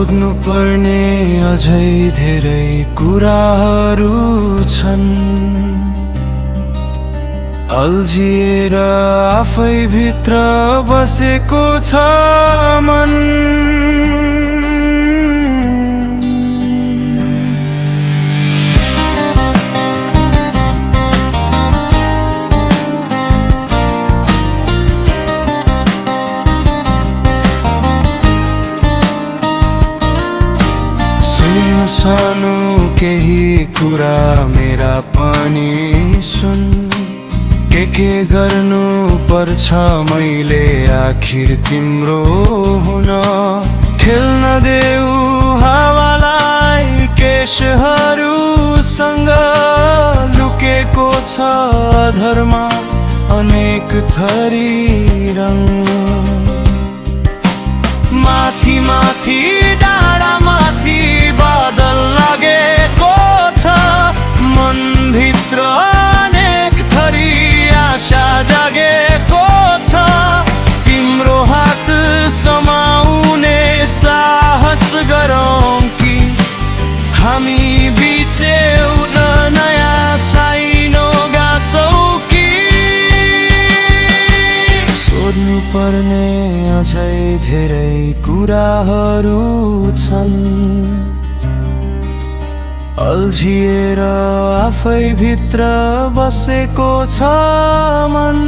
सोध्नु पर्ने अझै धेरै कुराहरू छन्। अल्झिएर आफै भित्र बसेको छ मन। सानो केही कुरा मेरा पनि सुन। के गर्नु पर्छ मैले आखिर तिम्रो हुन। खेल्न देऊ हावालाई केशहरूसँग। लुकेको छ धर्म अनेक थरी रंग। माथि माथि डाँडा माथि बादल लागेको छ। मनभित्र अनेक थरी आशा जागेको छ। तिम्रो हात समाउने साहस गरौँ कि हामी बीच एउटा नयाँ साइनो गाँसौँ कि। सोध्नु पर्ने अझै धेरै कुराहरू छन्। अल्झिएर आफै भित्र बसेको छ मन।